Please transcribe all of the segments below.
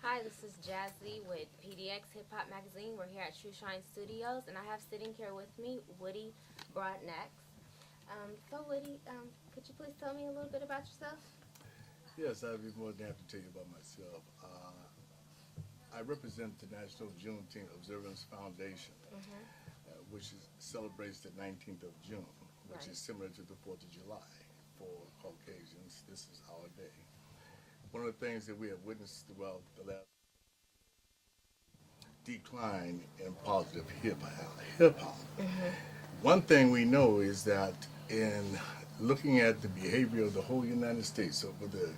Hi, this is Jazzy with PDX Hip Hop Magazine. We're here at True Shine Studios, and I have sitting here with me Woody Broadnax. Woody, could you please tell me a little bit about yourself? Yes, I'd be more than happy to tell you about myself. I represent the National Juneteenth Observance Foundation, Mm-hmm. which celebrates the 19th of June, which Right. is similar to the 4th of July for Caucasians. This is our day. One of the things that we have witnessed throughout the last decline in positive hip hop. Mm-hmm. One thing we know is that in looking at the behavior of the whole United States over the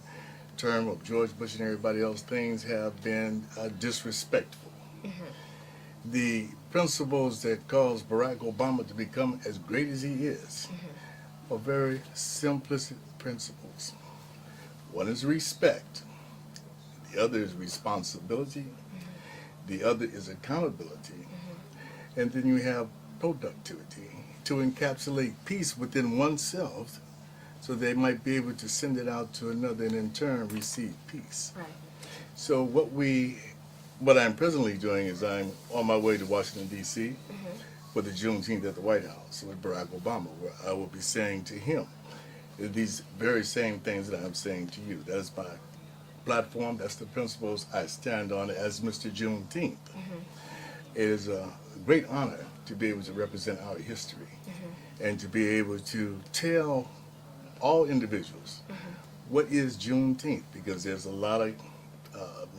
term of George Bush and everybody else, things have been disrespectful. Mm-hmm. The principles that caused Barack Obama to become as great as he is Mm-hmm. are very simplistic principles. One is respect, the other is responsibility, the other is accountability, and then you have productivity to encapsulate peace within oneself so they might be able to send it out to another and in turn receive peace. Right. So what I'm presently doing is I'm on my way to Washington D.C. Mm-hmm. for the Juneteenth at the White House with Barack Obama, where I will be saying to him these very same things that I'm saying to you. That is my platform. That's the principles I stand on as Mr. Juneteenth. Mm-hmm. It is a great honor to be able to represent our history Mm-hmm. and to be able to tell all individuals what is Juneteenth, because there's a lot of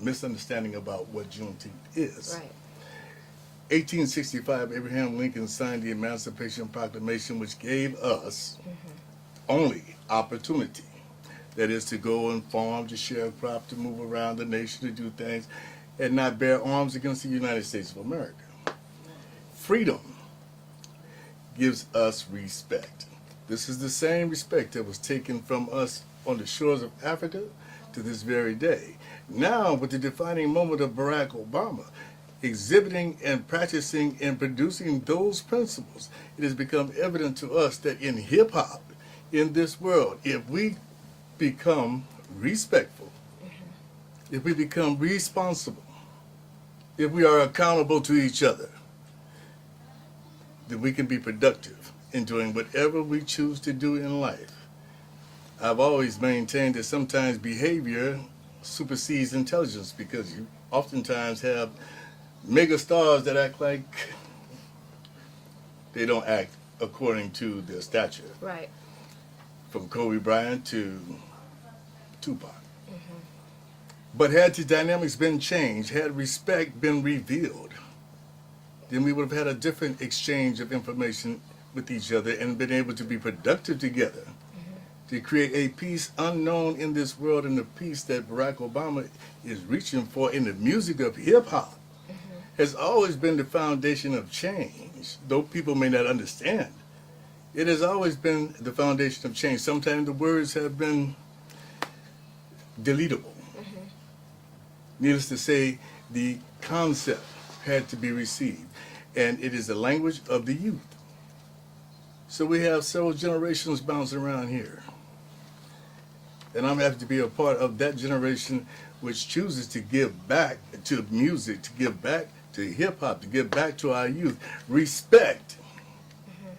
misunderstanding about what Juneteenth is. Right. 1865, Abraham Lincoln signed the Emancipation Proclamation, which gave us Mm-hmm. only opportunity. That is to go and farm, to share a crop, to move around the nation, to do things, and not bear arms against the United States of America. Freedom gives us respect. This is the same respect that was taken from us on the shores of Africa to this very day. Now, with the defining moment of Barack Obama exhibiting and practicing and producing those principles, it has become evident to us that in hip hop, in this world, if we become respectful, if we become responsible, if we are accountable to each other, then we can be productive in doing whatever we choose to do in life. I've always maintained that sometimes behavior supersedes intelligence, because you oftentimes have mega stars that act like they don't act according to their stature, Right. from Kobe Bryant to Tupac. Mm-hmm. But had the dynamics been changed, had respect been revealed, then we would have had a different exchange of information with each other and been able to be productive together to create a peace unknown in this world, and the peace that Barack Obama is reaching for in the music of hip hop Mm-hmm. has always been the foundation of change. Though people may not understand, it has always been the foundation of change. Sometimes the words have been deletable. Mm-hmm. Needless to say, the concept had to be received, and it is the language of the youth. So we have several generations bouncing around here, and I'm happy to be a part of that generation which chooses to give back to music, to give back to hip hop, to give back to our youth respect. Mm-hmm.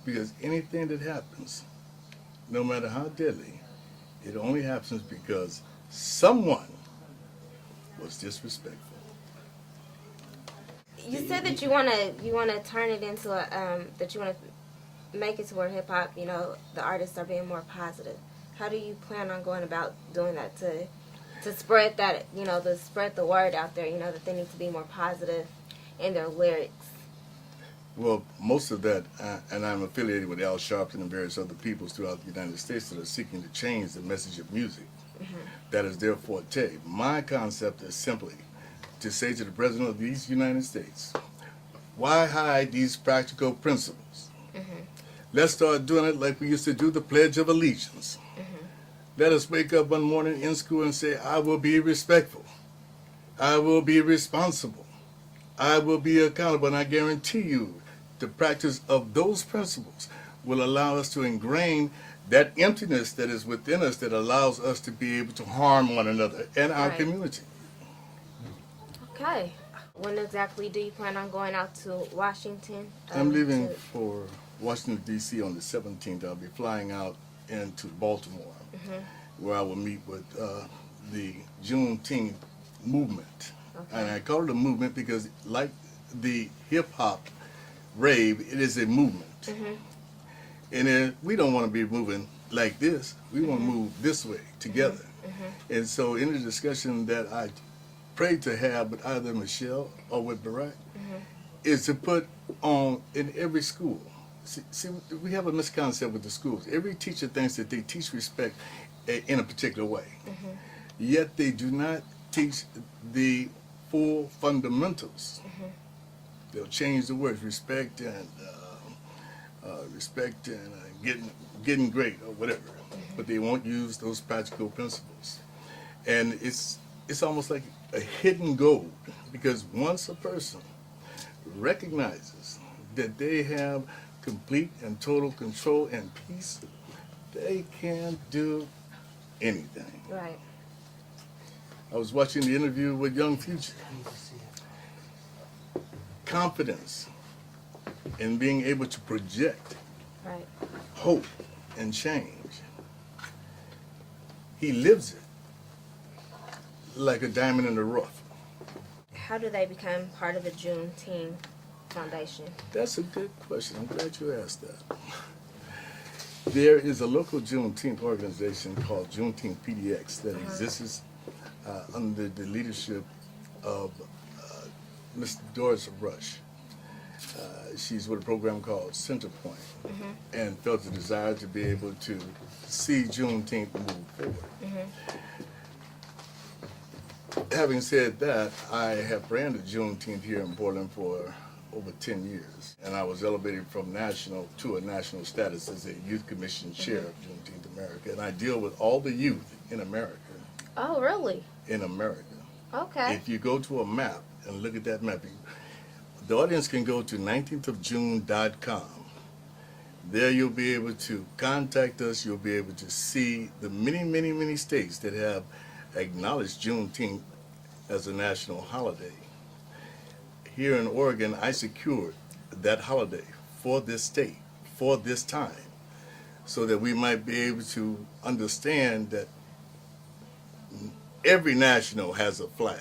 Because anything that happens, no matter how deadly, it only happens because someone was disrespectful. You said that you wanna turn it into that you wanna make it to where hip hop, the artists are being more positive. How do you plan on going about doing that to spread that, to spread the word out there, that they need to be more positive in their lyrics? Well, most of that, and I'm affiliated with Al Sharpton and various other peoples throughout the United States that are seeking to change the message of music. Mm-hmm. That is their forte. My concept is simply to say to the President of these United States, why hide these practical principles? Mm-hmm. Let's start doing it like we used to do the Pledge of Allegiance. Mm-hmm. Let us wake up one morning in school and say, I will be respectful. I will be responsible. I will be accountable. And I guarantee you, the practice of those principles will allow us to ingrain that emptiness that is within us that allows us to be able to harm one another and our Right. community. Okay. When exactly do you plan on going out to Washington? I'm leaving for Washington, D.C. on the 17th. I'll be flying out into Baltimore, where I will meet with the Juneteenth movement. Okay. And I call it a movement because, like the hip-hop rave, it is a movement. And we don't want to be moving like this. We want to move this way, together. And so in the discussion that I pray to have with either Michelle or with Barack, is to put on in every school. See, we have a misconception with the schools. Every teacher thinks that they teach respect in a particular way. Yet they do not teach the full fundamentals. They'll change the words respect and getting great or whatever, but they won't use those practical principles. And it's almost like a hidden gold, because once a person recognizes that they have complete and total control and peace, they can do anything. Right. I was watching the interview with Young Future. Confidence in being able to project Right. hope and change. He lives it like a diamond in the rough. How do they become part of the Juneteenth Foundation? That's a good question. I'm glad you asked that. There is a local Juneteenth organization called Juneteenth PDX that exists under the leadership of Ms. Doris Rush. She's with a program called Centerpoint, and felt the desire to be able to see Juneteenth move forward. Having said that, I have ran the Juneteenth here in Portland for over 10 years, and I was elevated from national to a national status as a youth commission chair of Juneteenth America, and I deal with all the youth in America. Oh, really? In America. Okay. If you go to a map and look at that map, the audience can go to 19thofjune.com. There you'll be able to contact us. You'll be able to see the many, many, many states that have acknowledged Juneteenth as a national holiday. Here in Oregon, I secured that holiday for this state, for this time, so that we might be able to understand that every national has a flag.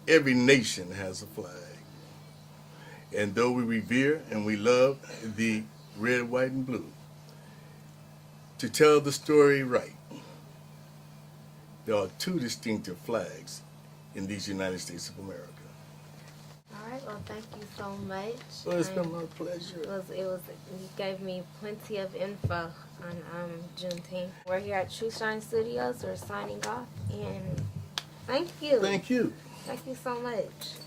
Every nation has a flag. And though we revere and we love the red, white, and blue, to tell the story right, there are two distinctive flags in these United States of America. All right. Well, thank you so much. Well, it's been my pleasure. You gave me plenty of info on Juneteenth. We're here at True Shine Studios. We're signing off, and thank you. Thank you. Thank you so much.